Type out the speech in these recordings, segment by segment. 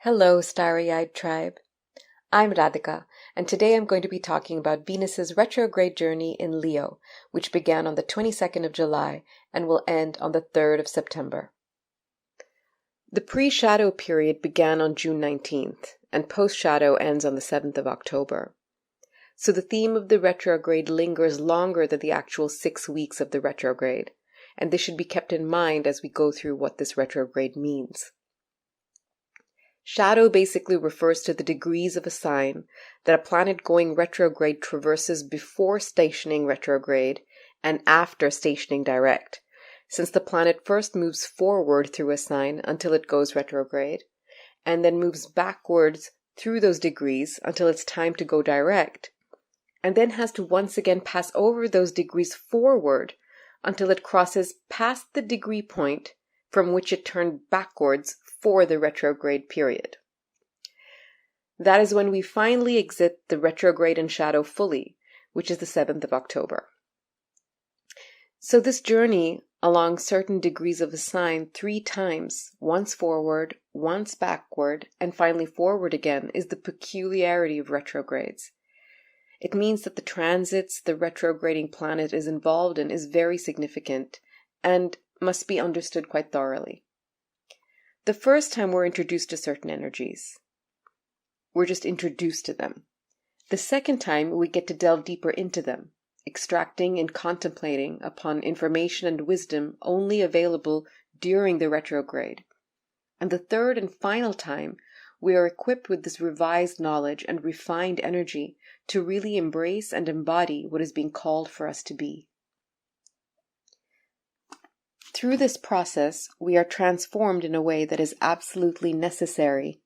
Hello, starry-eyed tribe. I'm Radhika, and today I'm going to be talking about Venus's retrograde journey in Leo, which began on the 22nd of July and will end on the 3rd of September. The pre-shadow period began on June 19th, and post-shadow ends on the 7th of October. So the theme of the retrograde lingers longer than the actual 6 weeks of the retrograde, and this should be kept in mind as we go through what this retrograde means. Shadow basically refers to the degrees of a sign that a planet going retrograde traverses before stationing retrograde and after stationing direct, since the planet first moves forward through a sign until it goes retrograde, and then moves backwards through those degrees until it's time to go direct, and then has to once again pass over those degrees forward until it crosses past the degree point from which it turned backwards for the retrograde period. That is when we finally exit the retrograde and shadow fully, which is the 7th of October. So this journey along certain degrees of a sign 3 times, once forward, once backward, and finally forward again, is the peculiarity of retrogrades. It means that the transits the retrograding planet is involved in is very significant and must be understood quite thoroughly. The first time we're introduced to certain energies. We're just introduced to them. The second time we get to delve deeper into them, extracting and contemplating upon information and wisdom only available during the retrograde. And the third and final time, we are equipped with this revised knowledge and refined energy to really embrace and embody what is being called for us to be. Through this process, we are transformed in a way that is absolutely necessary,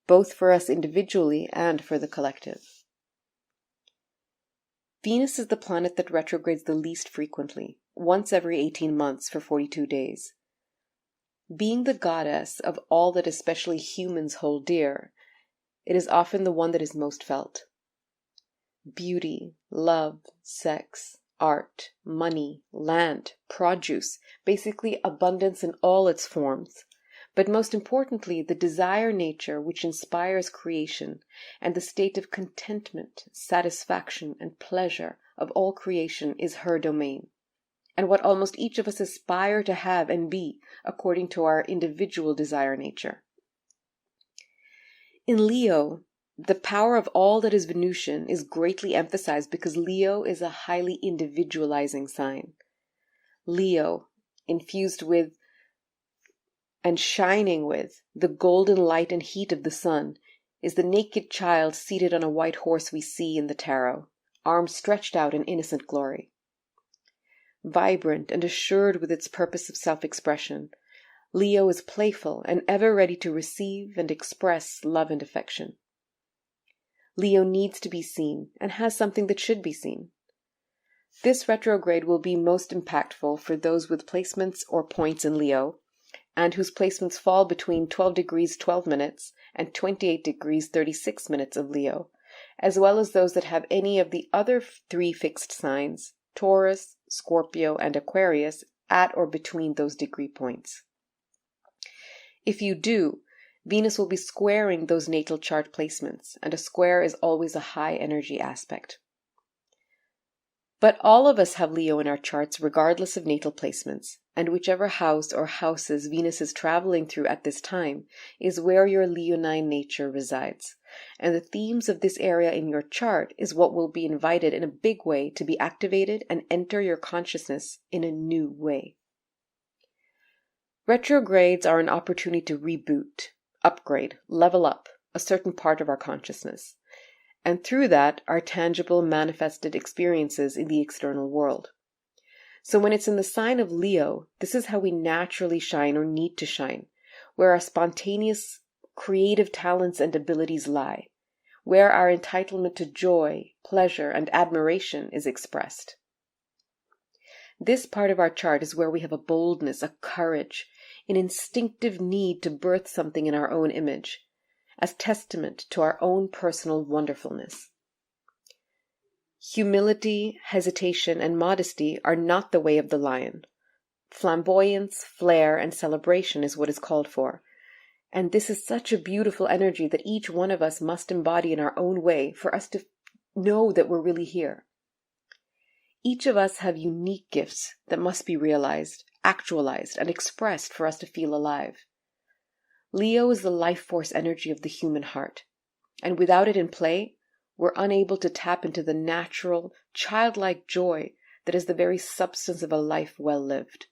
both for us individually and for the collective. Venus is the planet that retrogrades the least frequently, once every 18 months for 42 days. Being the goddess of all that especially humans hold dear, it is often the one that is most felt. Beauty, love, sex, art, money, land, produce, basically abundance in all its forms, but most importantly, the desire nature which inspires creation and the state of contentment, satisfaction, and pleasure of all creation is her domain, and what almost each of us aspire to have and be according to our individual desire nature. In Leo, the power of all that is Venusian is greatly emphasized because Leo is a highly individualizing sign. Leo, infused with and shining with the golden light and heat of the sun, is the naked child seated on a white horse we see in the tarot, arms stretched out in innocent glory. Vibrant and assured with its purpose of self-expression, Leo is playful and ever ready to receive and express love and affection. Leo needs to be seen and has something that should be seen. This retrograde will be most impactful for those with placements or points in Leo, and whose placements fall between 12 degrees 12 minutes and 28 degrees 36 minutes of Leo, as well as those that have any of the other 3 fixed signs, Taurus, Scorpio, and Aquarius, at or between those degree points. If you do, Venus will be squaring those natal chart placements, and a square is always a high energy aspect. But all of us have Leo in our charts regardless of natal placements, and whichever house or houses Venus is traveling through at this time is where your Leonine nature resides, and the themes of this area in your chart is what will be invited in a big way to be activated and enter your consciousness in a new way. Retrogrades are an opportunity to reboot, upgrade, level up a certain part of our consciousness, and through that are tangible manifested experiences in the external world. So when it's in the sign of Leo, this is how we naturally shine or need to shine, where our spontaneous creative talents and abilities lie, where our entitlement to joy, pleasure, and admiration is expressed. This part of our chart is where we have a boldness, a courage, an instinctive need to birth something in our own image, as testament to our own personal wonderfulness. Humility, hesitation, and modesty are not the way of the lion. Flamboyance, flair, and celebration is what is called for, And this is such a beautiful energy that each one of us must embody in our own way for us to know that we're really here. Each of us have unique gifts that must be realized, actualized, and expressed for us to feel alive. Leo is the life force energy of the human heart, and without it in play, we're unable to tap into the natural, childlike joy that is the very substance of a life well lived.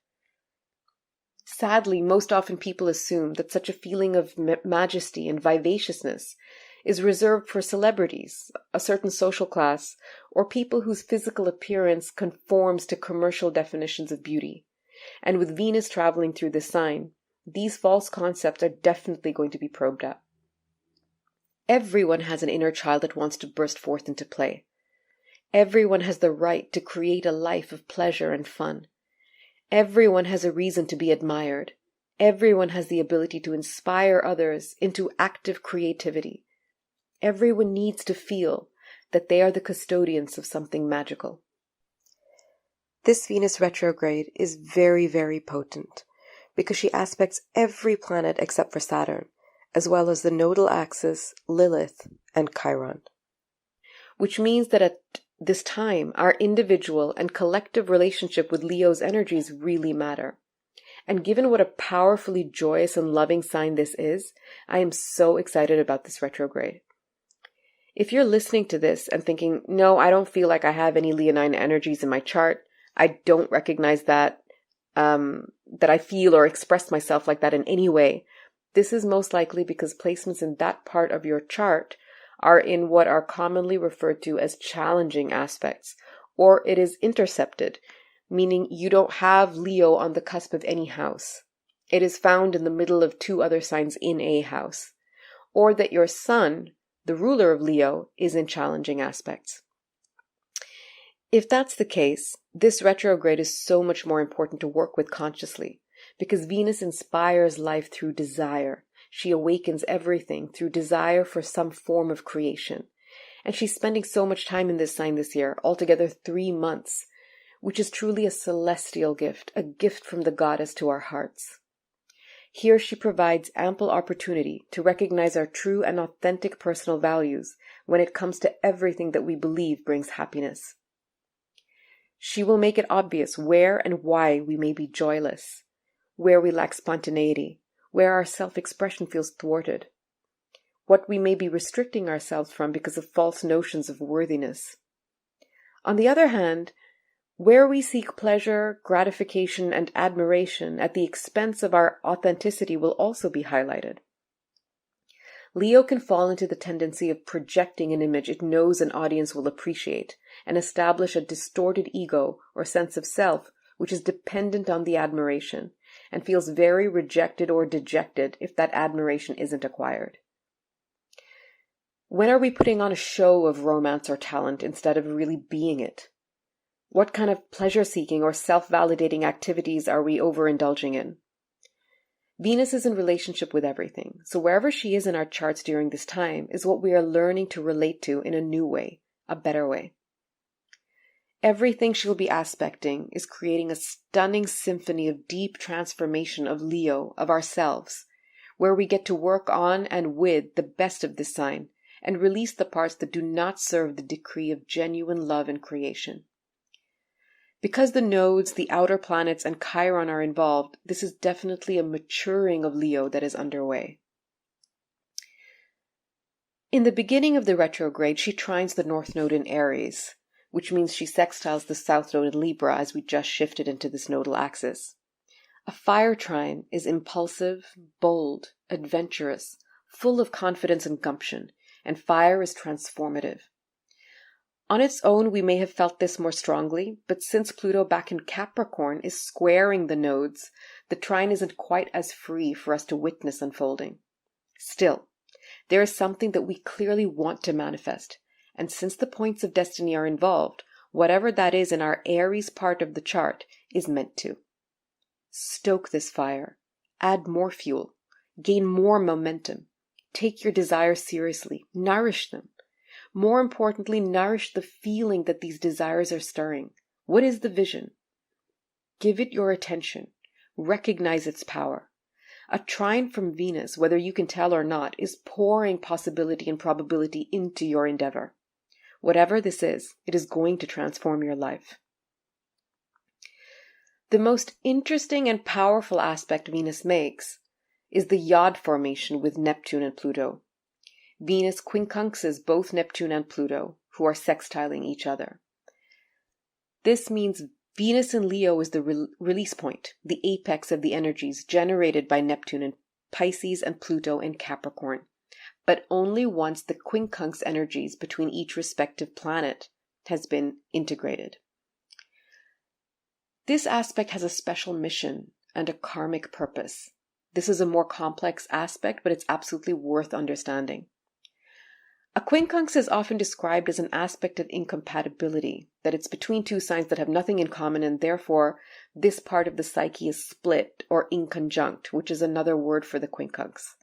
Sadly, most often people assume that such a feeling of majesty and vivaciousness is reserved for celebrities, a certain social class, or people whose physical appearance conforms to commercial definitions of beauty. And with Venus traveling through this sign, these false concepts are definitely going to be probed up. Everyone has an inner child that wants to burst forth into play. Everyone has the right to create a life of pleasure and fun. Everyone has a reason to be admired. Everyone has the ability to inspire others into active creativity. Everyone needs to feel that they are the custodians of something magical. This Venus retrograde is very, very potent because she aspects every planet except for Saturn, as well as the nodal axis, Lilith, and Chiron. Which means that at this time, our individual and collective relationship with Leo's energies really matter. And given what a powerfully joyous and loving sign this is, I am so excited about this retrograde. If you're listening to this and thinking, no, I don't feel like I have any Leonine energies in my chart, I don't recognize that I feel or express myself like that in any way, this is most likely because placements in that part of your chart are in what are commonly referred to as challenging aspects, or it is intercepted, meaning you don't have Leo on the cusp of any house. It is found in the middle of two other signs in a house, or that your sun, the ruler of Leo, is in challenging aspects. If that's the case, this retrograde is so much more important to work with consciously, because Venus inspires life through desire. She awakens everything through desire for some form of creation. And she's spending so much time in this sign this year, altogether 3 months, which is truly a celestial gift, a gift from the goddess to our hearts. Here she provides ample opportunity to recognize our true and authentic personal values when it comes to everything that we believe brings happiness. She will make it obvious where and why we may be joyless, where we lack spontaneity, where our self-expression feels thwarted, what we may be restricting ourselves from because of false notions of worthiness. On the other hand, where we seek pleasure, gratification, and admiration at the expense of our authenticity will also be highlighted. Leo can fall into the tendency of projecting an image it knows an audience will appreciate and establish a distorted ego or sense of self which is dependent on the admiration and feels very rejected or dejected if that admiration isn't acquired. When are we putting on a show of romance or talent instead of really being it? What kind of pleasure-seeking or self-validating activities are we overindulging in? Venus is in relationship with everything, so wherever she is in our charts during this time is what we are learning to relate to in a new way, a better way. Everything she'll be aspecting is creating a stunning symphony of deep transformation of Leo, of ourselves, where we get to work on and with the best of this sign and release the parts that do not serve the decree of genuine love and creation. Because the nodes, the outer planets, and Chiron are involved, this is definitely a maturing of Leo that is underway. In the beginning of the retrograde, she trines the North Node in Aries, which means she sextiles the South Node in Libra as we just shifted into this nodal axis. A fire trine is impulsive, bold, adventurous, full of confidence and gumption, and fire is transformative. On its own, we may have felt this more strongly, but since Pluto back in Capricorn is squaring the nodes, the trine isn't quite as free for us to witness unfolding. Still, there is something that we clearly want to manifest, and since the points of destiny are involved, whatever that is in our Aries part of the chart is meant to. Stoke this fire, add more fuel, gain more momentum, take your desires seriously, nourish them. More importantly, nourish the feeling that these desires are stirring. What is the vision? Give it your attention. Recognize its power. A trine from Venus, whether you can tell or not, is pouring possibility and probability into your endeavor. Whatever this is, it is going to transform your life. The most interesting and powerful aspect Venus makes is the Yod formation with Neptune and Pluto. Venus quincunxes both Neptune and Pluto, who are sextiling each other. This means Venus in Leo is the release point, the apex of the energies generated by Neptune in Pisces and Pluto in Capricorn, but only once the quincunx energies between each respective planet has been integrated. This aspect has a special mission and a karmic purpose. This is a more complex aspect, but it's absolutely worth understanding. A quincunx is often described as an aspect of incompatibility, that it's between two signs that have nothing in common, and therefore this part of the psyche is split or inconjunct, which is another word for the quincunx.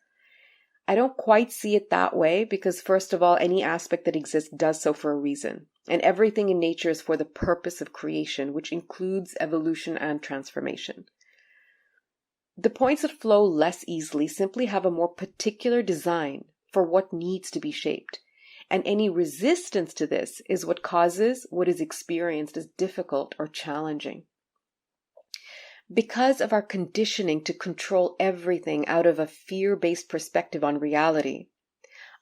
I don't quite see it that way because, first of all, any aspect that exists does so for a reason, and everything in nature is for the purpose of creation, which includes evolution and transformation. The points that flow less easily simply have a more particular design for what needs to be shaped, and any resistance to this is what causes what is experienced as difficult or challenging. Because of our conditioning to control everything out of a fear-based perspective on reality,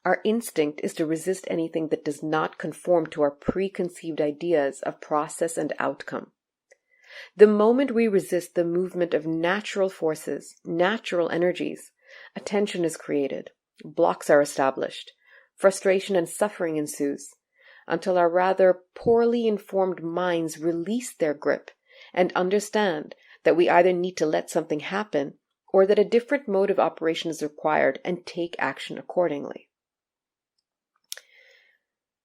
our instinct is to resist anything that does not conform to our preconceived ideas of process and outcome. The moment we resist the movement of natural forces, natural energies, a tension is created, blocks are established, frustration and suffering ensues, until our rather poorly informed minds release their grip and understand that we either need to let something happen or that a different mode of operation is required and take action accordingly.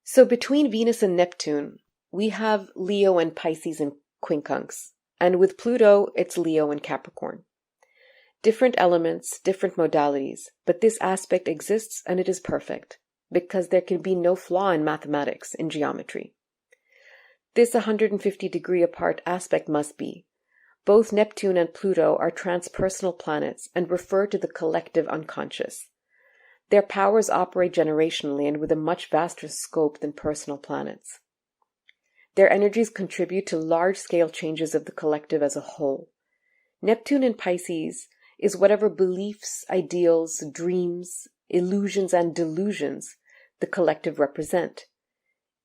So between Venus and Neptune, we have Leo and Pisces and quincunx, and with Pluto, it's Leo and Capricorn. Different elements, different modalities, but this aspect exists and it is perfect, because there can be no flaw in mathematics, in geometry. This 150-degree apart aspect must be. Both Neptune and Pluto are transpersonal planets and refer to the collective unconscious. Their powers operate generationally and with a much vaster scope than personal planets. Their energies contribute to large-scale changes of the collective as a whole. Neptune in Pisces is whatever beliefs, ideals, dreams, illusions, and delusions the collective represent.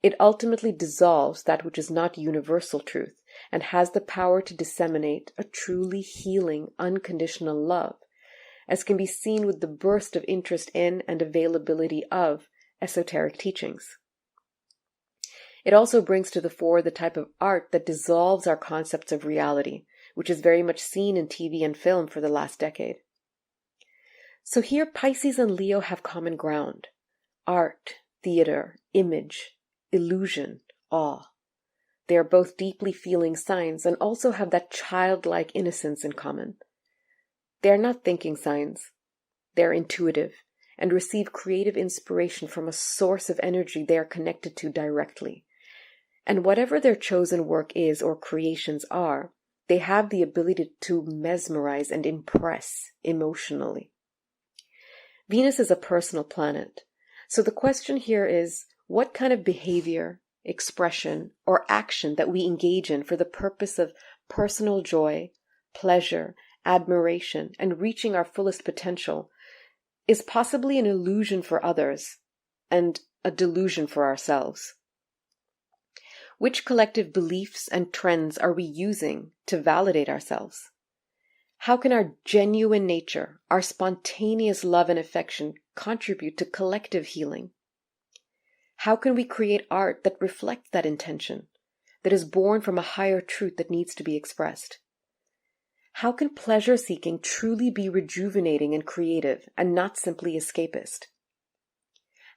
It ultimately dissolves that which is not universal truth and has the power to disseminate a truly healing, unconditional love, as can be seen with the burst of interest in and availability of esoteric teachings. It also brings to the fore the type of art that dissolves our concepts of reality, which is very much seen in TV and film for the last decade. So here Pisces and Leo have common ground: art, theater, image, illusion, awe. They are both deeply feeling signs and also have that childlike innocence in common. They are not thinking signs. They are intuitive and receive creative inspiration from a source of energy they are connected to directly. And whatever their chosen work is or creations are, they have the ability to mesmerize and impress emotionally. Venus is a personal planet. So the question here is, what kind of behavior, expression, or action that we engage in for the purpose of personal joy, pleasure, admiration, and reaching our fullest potential is possibly an illusion for others and a delusion for ourselves? Which collective beliefs and trends are we using to validate ourselves? How can our genuine nature, our spontaneous love and affection contribute to collective healing? How can we create art that reflects that intention, that is born from a higher truth that needs to be expressed? How can pleasure-seeking truly be rejuvenating and creative and not simply escapist?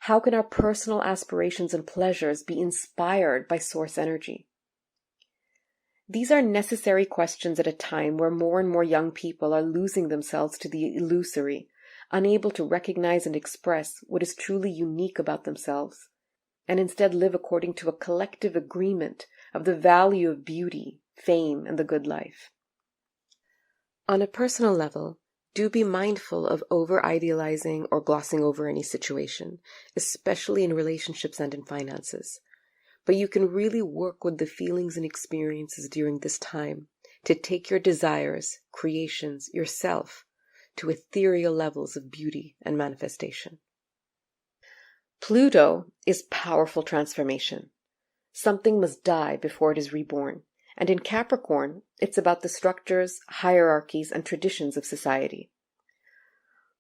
How can our personal aspirations and pleasures be inspired by source energy? These are necessary questions at a time where more and more young people are losing themselves to the illusory, unable to recognize and express what is truly unique about themselves, and instead live according to a collective agreement of the value of beauty, fame, and the good life. On a personal level, do be mindful of over-idealizing or glossing over any situation, especially in relationships and in finances. But you can really work with the feelings and experiences during this time to take your desires, creations, yourself to ethereal levels of beauty and manifestation. Pluto is powerful transformation. Something must die before it is reborn. And in Capricorn, it's about the structures, hierarchies, and traditions of society.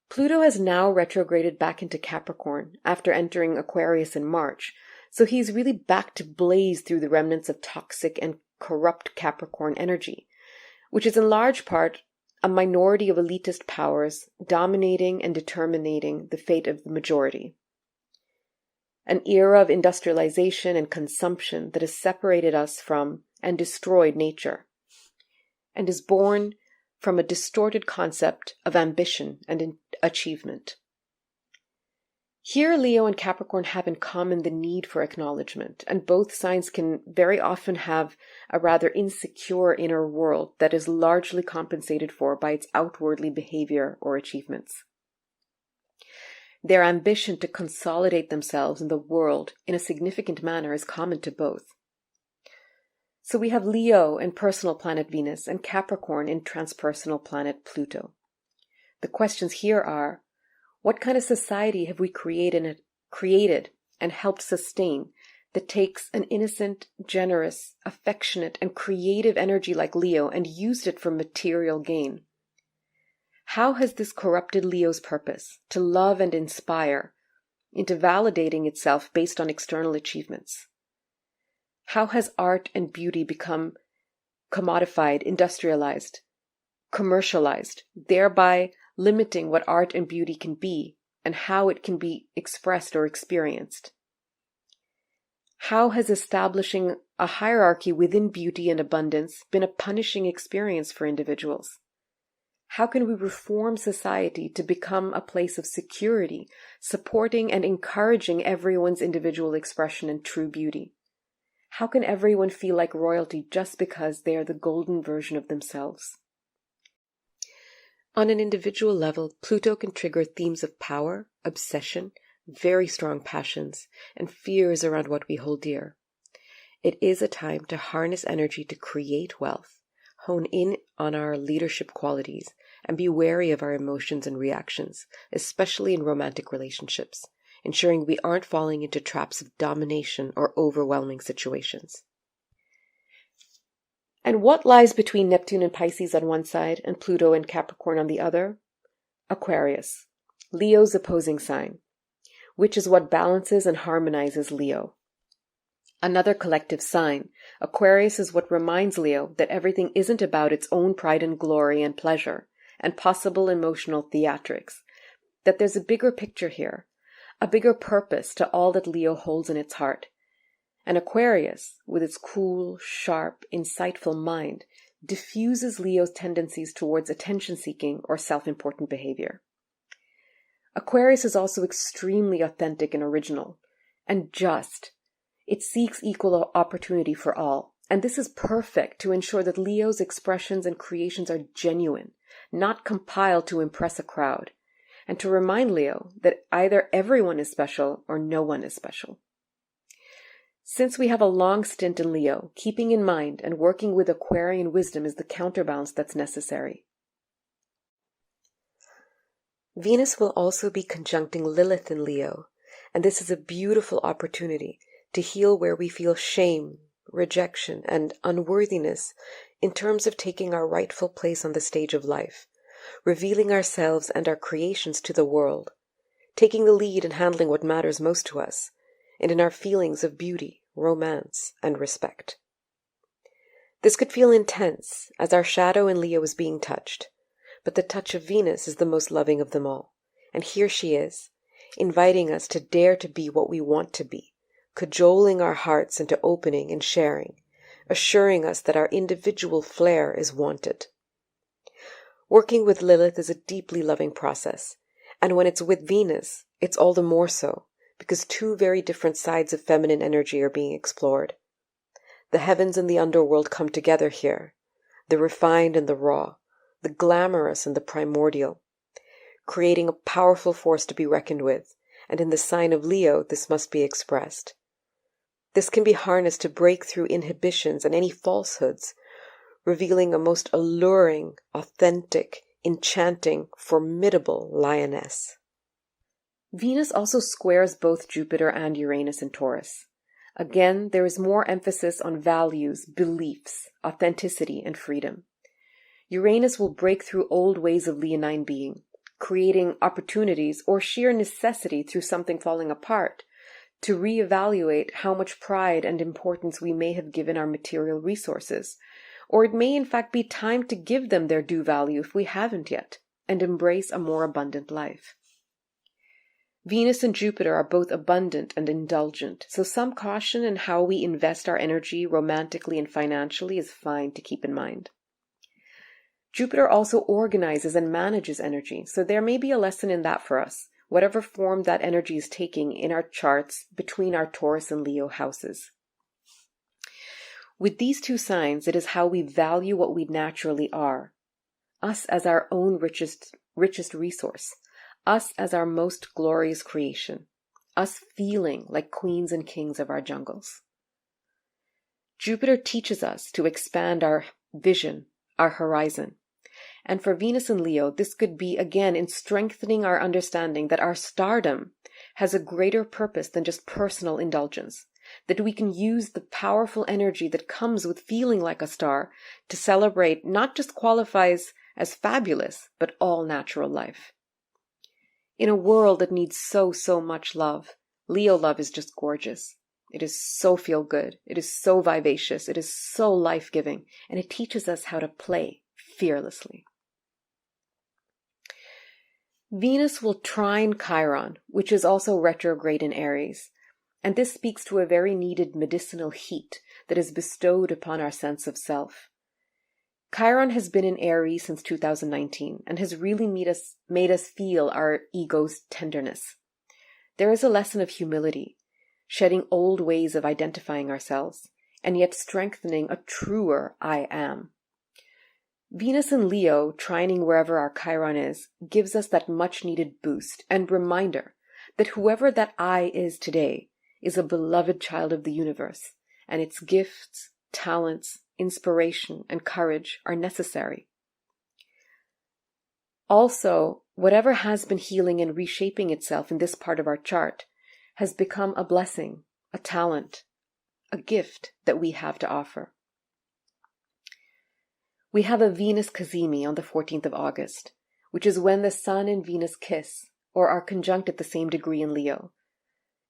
Pluto has now retrograded back into Capricorn after entering Aquarius in March, so he's really back to blaze through the remnants of toxic and corrupt Capricorn energy, which is in large part a minority of elitist powers dominating and determining the fate of the majority. An era of industrialization and consumption that has separated us from and destroyed nature, and is born from a distorted concept of ambition and achievement. Here, Leo and Capricorn have in common the need for acknowledgement, and both signs can very often have a rather insecure inner world that is largely compensated for by its outwardly behavior or achievements. Their ambition to consolidate themselves in the world in a significant manner is common to both. So we have Leo in personal planet Venus and Capricorn in transpersonal planet Pluto. The questions here are, what kind of society have we created and helped sustain that takes an innocent, generous, affectionate, and creative energy like Leo and used it for material gain? How has this corrupted Leo's purpose to love and inspire into validating itself based on external achievements? How has art and beauty become commodified, industrialized, commercialized, thereby limiting what art and beauty can be and how it can be expressed or experienced? How has establishing a hierarchy within beauty and abundance been a punishing experience for individuals? How can we reform society to become a place of security, supporting and encouraging everyone's individual expression and true beauty? How can everyone feel like royalty just because they are the golden version of themselves? On an individual level, Pluto can trigger themes of power, obsession, very strong passions, and fears around what we hold dear. It is a time to harness energy to create wealth, hone in on our leadership qualities, and be wary of our emotions and reactions, especially in romantic relationships, ensuring we aren't falling into traps of domination or overwhelming situations. And what lies between Neptune and Pisces on one side and Pluto and Capricorn on the other? Aquarius, Leo's opposing sign, which is what balances and harmonizes Leo. Another collective sign, Aquarius is what reminds Leo that everything isn't about its own pride and glory and pleasure and possible emotional theatrics, that there's a bigger picture here, a bigger purpose to all that Leo holds in its heart. And Aquarius, with its cool, sharp, insightful mind, diffuses Leo's tendencies towards attention-seeking or self-important behavior. Aquarius is also extremely authentic and original, and just. It seeks equal opportunity for all, and this is perfect to ensure that Leo's expressions and creations are genuine, not compiled to impress a crowd, and to remind Leo that either everyone is special or no one is special. Since we have a long stint in Leo, keeping in mind and working with Aquarian wisdom is the counterbalance that's necessary. Venus will also be conjuncting Lilith in Leo, and this is a beautiful opportunity to heal where we feel shame, rejection, and unworthiness in terms of taking our rightful place on the stage of life, revealing ourselves and our creations to the world, taking the lead in handling what matters most to us, and in our feelings of beauty, romance, and respect. This could feel intense, as our shadow in Leo is being touched, but the touch of Venus is the most loving of them all, and here she is, inviting us to dare to be what we want to be, cajoling our hearts into opening and sharing, assuring us that our individual flair is wanted. Working with Lilith is a deeply loving process, and when it's with Venus, it's all the more so, because two very different sides of feminine energy are being explored. The heavens and the underworld come together here, the refined and the raw, the glamorous and the primordial, creating a powerful force to be reckoned with, and in the sign of Leo, this must be expressed. This can be harnessed to break through inhibitions and any falsehoods, revealing a most alluring, authentic, enchanting, formidable lioness. Venus also squares both Jupiter and Uranus in Taurus. Again, there is more emphasis on values, beliefs, authenticity, and freedom. Uranus will break through old ways of leonine being, creating opportunities or sheer necessity through something falling apart, to reevaluate how much pride and importance we may have given our material resources, or it may in fact be time to give them their due value if we haven't yet, and embrace a more abundant life. Venus and Jupiter are both abundant and indulgent, so some caution in how we invest our energy romantically and financially is fine to keep in mind. Jupiter also organizes and manages energy, so there may be a lesson in that for us, whatever form that energy is taking in our charts between our Taurus and Leo houses. With these two signs, it is how we value what we naturally are, us as our own richest resource, us as our most glorious creation, us feeling like queens and kings of our jungles. Jupiter teaches us to expand our vision, our horizon. And for Venus and Leo, this could be, again, in strengthening our understanding that our stardom has a greater purpose than just personal indulgence, that we can use the powerful energy that comes with feeling like a star to celebrate not just qualifies as fabulous, but all natural life. In a world that needs so much love, Leo love is just gorgeous. It is so feel-good. It is so vivacious. It is so life-giving. And it teaches us how to play fearlessly. Venus will trine Chiron, which is also retrograde in Aries. And this speaks to a very needed medicinal heat that is bestowed upon our sense of self. Chiron has been in Aries since 2019 and has really made us feel our ego's tenderness. There is a lesson of humility, shedding old ways of identifying ourselves, and yet strengthening a truer I am. Venus and Leo, trining wherever our Chiron is, gives us that much-needed boost and reminder that whoever that I is today is a beloved child of the universe, and its gifts, talents, inspiration, and courage are necessary. Also, whatever has been healing and reshaping itself in this part of our chart has become a blessing, a talent, a gift that we have to offer. We have a Venus cazimi on the 14th of August, which is when the Sun and Venus kiss, or are conjunct at the same degree in Leo,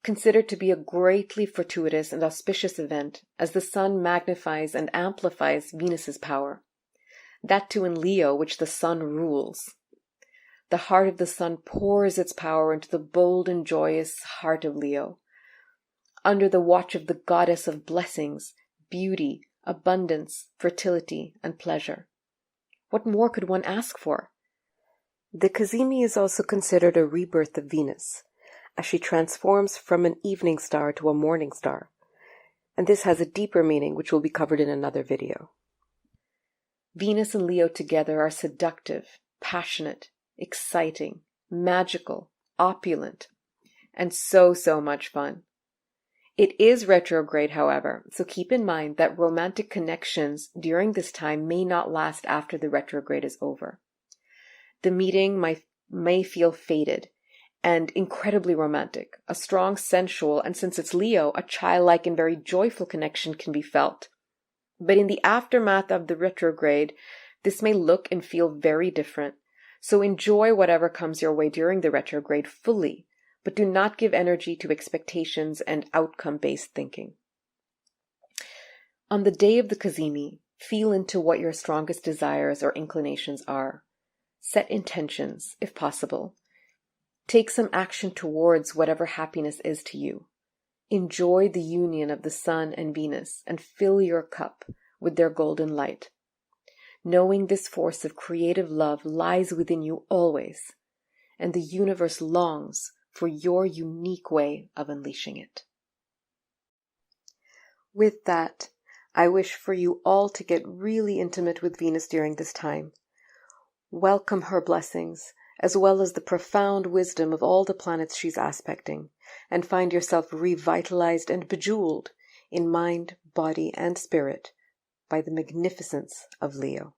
considered to be a greatly fortuitous and auspicious event as the Sun magnifies and amplifies Venus's power, that too in Leo, which the Sun rules. The heart of the Sun pours its power into the bold and joyous heart of Leo, under the watch of the goddess of blessings, beauty, abundance, fertility, and pleasure. What more could one ask for? The cazimi is also considered a rebirth of Venus, as she transforms from an evening star to a morning star, and this has a deeper meaning which will be covered in another video. Venus and Leo together are seductive, passionate, exciting, magical, opulent, and so much fun. It is retrograde, however, so keep in mind that romantic connections during this time may not last after the retrograde is over. The meeting may feel fated and incredibly romantic, a strong sensual, and since it's Leo, a childlike and very joyful connection can be felt. But in the aftermath of the retrograde, this may look and feel very different, so enjoy whatever comes your way during the retrograde fully, but do not give energy to expectations and outcome-based thinking. On the day of the cazimi, feel into what your strongest desires or inclinations are. Set intentions, if possible. Take some action towards whatever happiness is to you. Enjoy the union of the Sun and Venus and fill your cup with their golden light. Knowing this force of creative love lies within you always, and the universe longs for your unique way of unleashing it. With that, I wish for you all to get really intimate with Venus during this time. Welcome her blessings as well as the profound wisdom of all the planets she's aspecting, and find yourself revitalized and bejeweled in mind, body, and spirit by the magnificence of Leo.